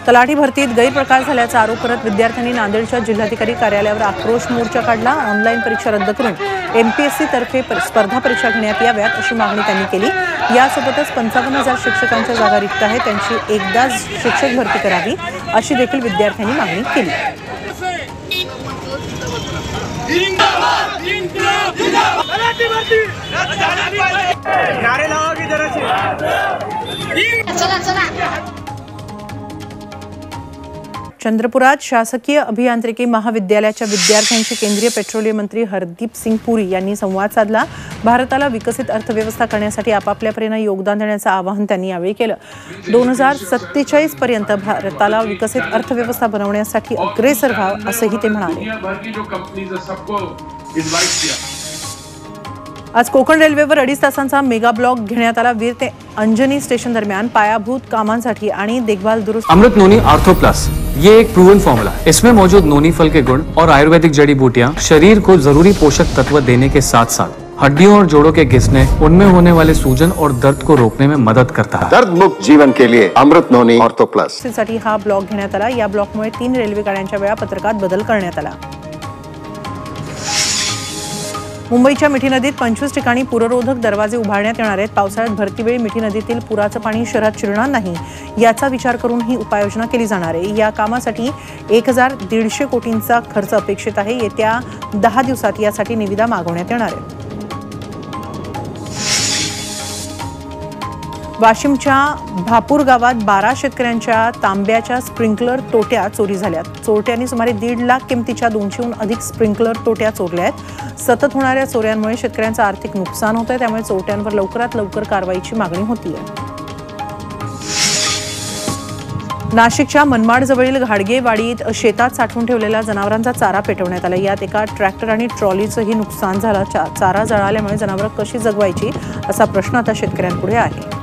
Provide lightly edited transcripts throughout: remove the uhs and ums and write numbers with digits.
तलाठी भरतीत गैरप्रकार झाल्याचा आरोप करत विद्यार्थ्यांनी नांदेडच्या जिल्हाधिकारी कार्यालयावर आक्रोश मोर्चा काढला। ऑनलाईन परीक्षा रद्द करून एमपीएससी तर्फे स्पर्धा परीक्षा घेण्यात याव्यात अशी मागणी त्यांनी केली। यासोबतच 55,000 शिक्षकांच्या जागा रिक्त आहेत, त्यांची एकदाच शिक्षक भरती करावी अशी देखील विद्यार्थ्यांनी मागणी केली। चंद्रपुरात शासकीय अभियांत्रिकी महाविद्यालयाच्या विद्यार्थ्यांशी केंद्रीय पेट्रोलियम मंत्री हरदीप सिंग पुरी यांनी संवाद साधला। भारताला विकसित अर्थव्यवस्था करण्यासाठी आपापल्या परीने योगदान देण्याचं आवाहन त्यांनी यावेळी केलं। 2047 पर्यंत भारताला विकसित अर्थव्यवस्था बनवण्यासाठी अग्रेसर व्हावं असंही ते म्हणाले। आज कोकण रेल्वेवर 2.5 तासांचा मेगा ब्लॉक घेण्यात आला। वीर ते अंजनी स्टेशन दरम्यान पायाभूत कामांसाठी आणि देखभाल दुरुस्त। अमृत नोनी आर्थो प्लस ये एक प्रूवन फॉर्मूला है। इसमें मौजूद नोनी फल के गुण और आयुर्वेदिक जड़ी बूटियां शरीर को जरूरी पोषक तत्व देने के साथ साथ हड्डियों और जोड़ों के घिसने, उनमें होने वाले सूजन और दर्द को रोकने में मदद करता है। दर्द मुक्त जीवन के लिए अमृत नोनी आर्थो प्लस साठी हा ब्लॉक घेण्यात आला। या ब्लॉकमुळे 3 रेल्वे गाड्यांच्या वेळापत्रकात बदल करण्यात आला। मुंबईच्या मिठी नदीत 25 ठिकाणी पूररोधक दरवाजे उभारण्यात येणार आहेत। पावसाळ्यात भरतीवेळी मिठी नदीतील पुराचं पाणी शहरात शिरणार नाही याचा विचार करून ही उपाययोजना केली जाणार आहे। या कामासाठी 1,150 कोटींचा खर्च अपेक्षित आहे। येत्या 10 दिवसात यासाठी निविदा मागवण्यात येणार आहे। वाशिमच्या भापूर गावात 12 शेतकऱ्यांच्या तांब्याच्या स्प्रिंकलर तोट्या चोरी झाल्यात। चोरट्यांनी सुमारे 1.5 लाख किमतीच्या 200हून अधिक स्प्रिंकलर तोट्या चोरल्या आहेत। सतत होणाऱ्या चोऱ्यांमुळे शेतकऱ्यांचं आर्थिक नुकसान होत आहे, त्यामुळे चोरट्यांवर लवकरात लवकर कारवाईची मागणी होतीये। नाशिकच्या मनमाडजवळील घाडगेवाडीत शेतात साठवून ठेवलेल्या जनावरांचा चारा पेटवण्यात आला। यात एका ट्रॅक्टर आणि ट्रॉलीचंही नुकसान झालं। चारा जळाल्यामुळे जनावरं कशी जगवायची असा प्रश्न आता शेतकऱ्यांपुढे आहे।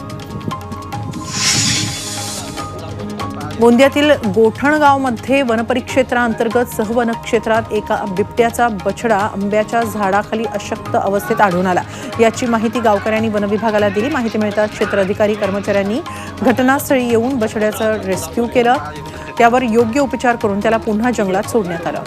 गोंदियातील गोठणगावमध्ये वनपरिक्षेत्राअंतर्गत सहवन क्षेत्रात एका बिबट्याचा बछडा आंब्याच्या झाडाखाली अशक्त अवस्थेत आढळून आला। याची माहिती गावकऱ्यांनी वनविभागाला दिली। माहिती मिळताच क्षेत्र अधिकारी कर्मचाऱ्यांनी घटनास्थळी येऊन बछड्याचं रेस्क्यू केलं। त्यावर योग्य उपचार करून त्याला पुन्हा जंगलात सोडण्यात आलं।